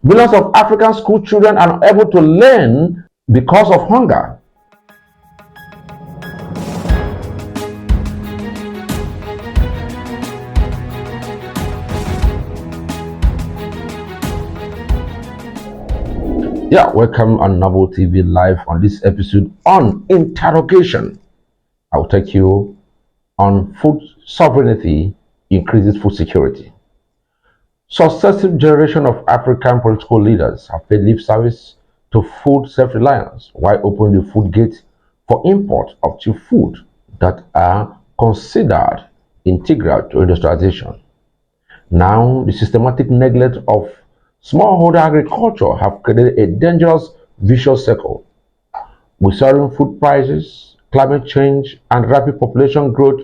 Millions of African school children are unable to learn because of hunger. Yeah, welcome on Novel TV Live on this episode on interrogation. I'll take you on food sovereignty increases food security. Successive generations of African political leaders have paid lip service to food self-reliance while opening the food gate for import of cheap food that are considered integral to industrialization. Now, the systematic neglect of smallholder agriculture have created a dangerous vicious circle. With soaring food prices, climate change, and rapid population growth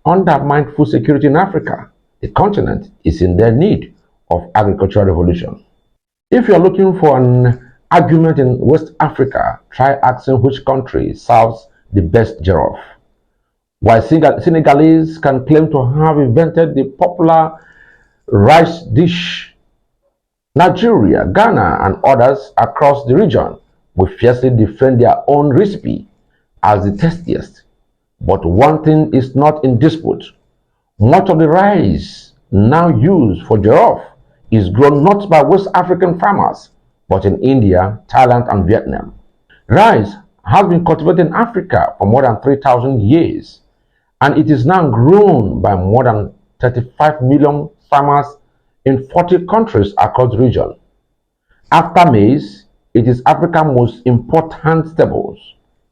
undermine food security in Africa, the continent is in their need of agricultural revolution. If you're looking for an argument in West Africa, try asking which country serves the best giraffe. While Senegalese can claim to have invented the popular rice dish, Nigeria, Ghana, and others across the region will fiercely defend their own recipe as the tastiest. But one thing is not in dispute. Much of the rice now used for jollof is grown not by West African farmers, but in India, Thailand, and Vietnam. Rice has been cultivated in Africa for more than 3,000 years, and it is now grown by more than 35 million farmers in 40 countries across the region. After maize, it is Africa's most important staples.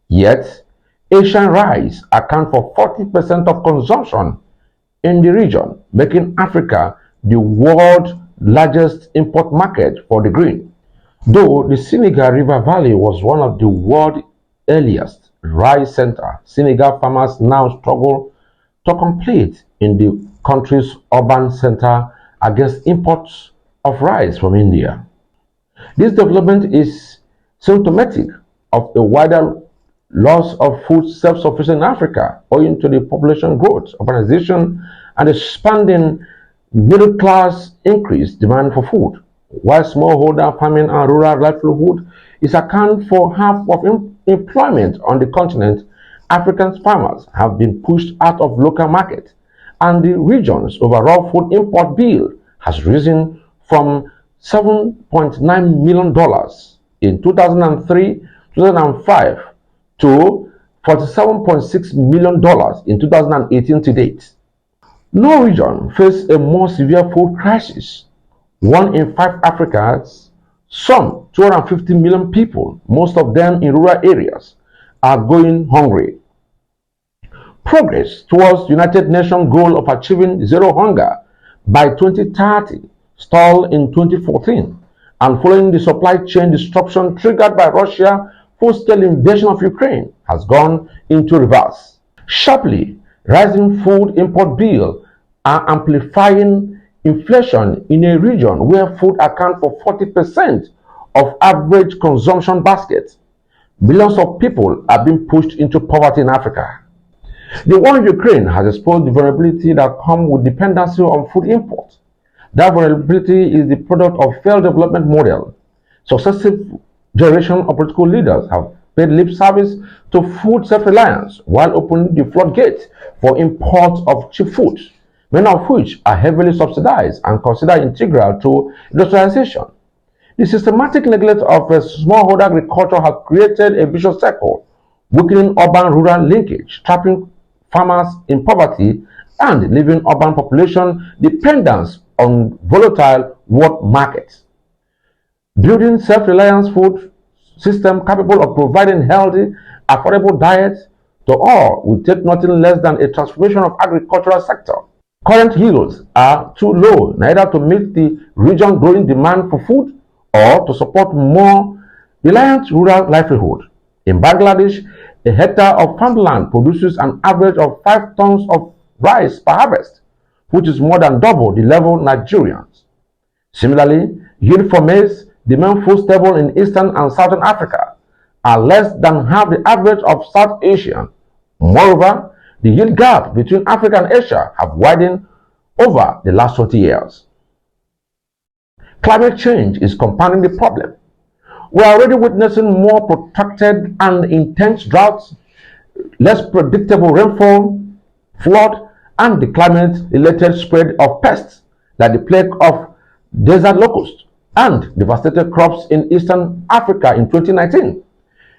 Yet, Asian rice accounts for 40% of consumption in the region, making Africa the world's largest import market for the grain. Though the Senegal River Valley was one of the world's earliest rice centers, Senegal farmers now struggle to compete in the country's urban center against imports of rice from India. This development is symptomatic of a wider loss of food self-sufficiency in Africa owing to the population growth, urbanization, and expanding middle-class increased demand for food. While smallholder farming and rural livelihood is account for half of employment on the continent, African farmers have been pushed out of local market, and the region's overall food import bill has risen from $7.9 million in 2003-2005 to $47.6 million in 2018 to date. No region faces a more severe food crisis. 1 in 5 Africans, some 250 million people, most of them in rural areas, are going hungry. Progress towards United Nations goal of achieving zero hunger by 2030 stalled in 2014, and following the supply chain disruption triggered by Russia's full-scale invasion of Ukraine has gone into reverse. Sharply rising food import bills are amplifying inflation in a region where food accounts for 40% of average consumption basket. Millions of people are being pushed into poverty in Africa. The war in Ukraine has exposed the vulnerability that comes with dependency on food imports. That vulnerability is the product of failed development model. Successive generations of political leaders have paid lip service to food self-reliance while opening the floodgates for import of cheap foods, many of which are heavily subsidized and considered integral to industrialization. The systematic neglect of smallholder agriculture has created a vicious cycle, weakening urban-rural linkage, trapping farmers in poverty, and leaving urban population dependence on volatile world markets. Building self-reliance food system capable of providing healthy, affordable diets to all will take nothing less than a transformation of agricultural sector. Current yields are too low neither to meet the region's growing demand for food or to support more reliant rural livelihood. In Bangladesh, a hectare of farmland produces an average of 5 tons of rice per harvest, which is more than double the level Nigerians. Similarly, yield for maize, the main food staple in Eastern and Southern Africa, are less than half the average of South Asia. Moreover, the yield gap between Africa and Asia have widened over the last 20 years. Climate change is compounding the problem. We are already witnessing more protracted and intense droughts, less predictable rainfall, flood, and the climate-related spread of pests like the plague of desert locust and devastated crops in Eastern Africa in 2019.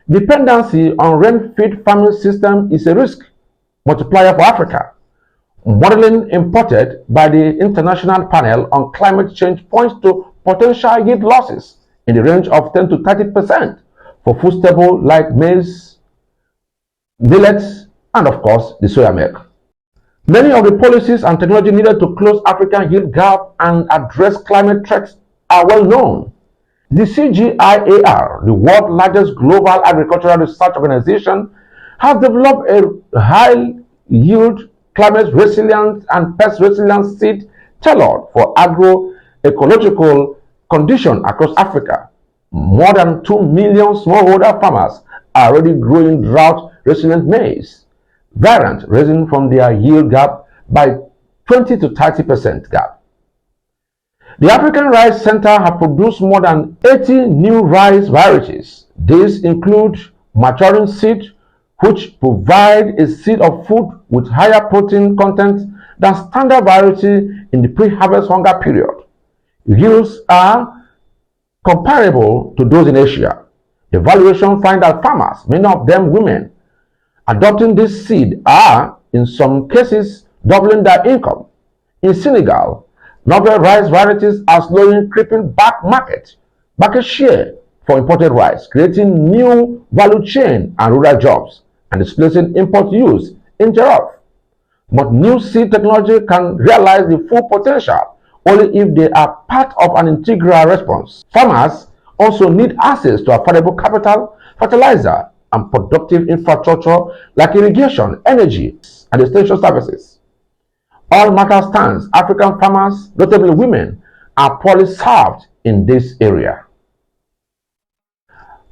Dependency on rain-fed farming system is a risk multiplier for Africa. Modeling imported by the International Panel on Climate Change points to potential yield losses in the range of 10 to 30% for food staples like maize, millets, and of course the soya milk. Many of the policies and technology needed to close African yield gap and address climate threats are well known. The CGIAR, the world's largest global agricultural research organization, has developed a high-yield, climate-resilient and pest-resilient seed tailored for agroecological conditions across Africa. More than 2 million smallholder farmers are already growing drought-resilient maize, variants ranging from their yield gap by 20 to 30% gap. The African Rice Center has produced more than 80 new rice varieties. These include maturing seed, which provide a seed of food with higher protein content than standard variety in the pre-harvest hunger period. Yields are comparable to those in Asia. Evaluation finds that farmers, many of them women, adopting this seed are, in some cases, doubling their income. In Senegal, novel rice varieties are slowly creeping back market share for imported rice, creating new value chain and rural jobs, and displacing import use in giraffe. But new seed technology can realize the full potential only if they are part of an integral response. Farmers also need access to affordable capital, fertilizer, and productive infrastructure like irrigation, energy, and extension services. All matter stands, African farmers, notably women, are poorly served in this area.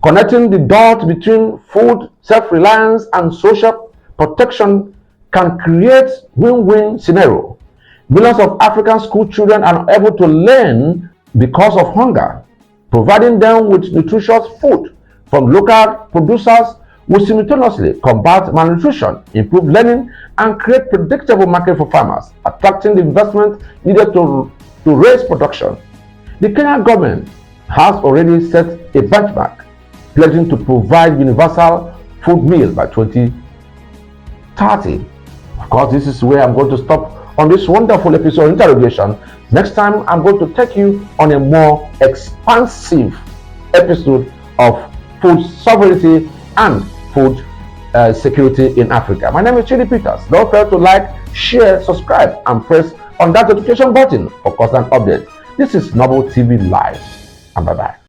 Connecting the dots between food, self-reliance, and social protection can create win-win scenario. Millions of African school children are unable to learn because of hunger. Providing them with nutritious food from local producers will simultaneously combat malnutrition, improve learning, and create predictable market for farmers, attracting the investment needed to raise production. The Kenyan government has already set a benchmark, pledging to provide universal food meal by 2030. Of course, this is where I'm going to stop on this wonderful episode of Interrogation. Next time, I'm going to take you on a more expansive episode of food sovereignty and food security in Africa. My name is Chidi Peters. Don't forget to like, share, subscribe, and press on that notification button for constant updates. This is Noble TV Live, and bye-bye.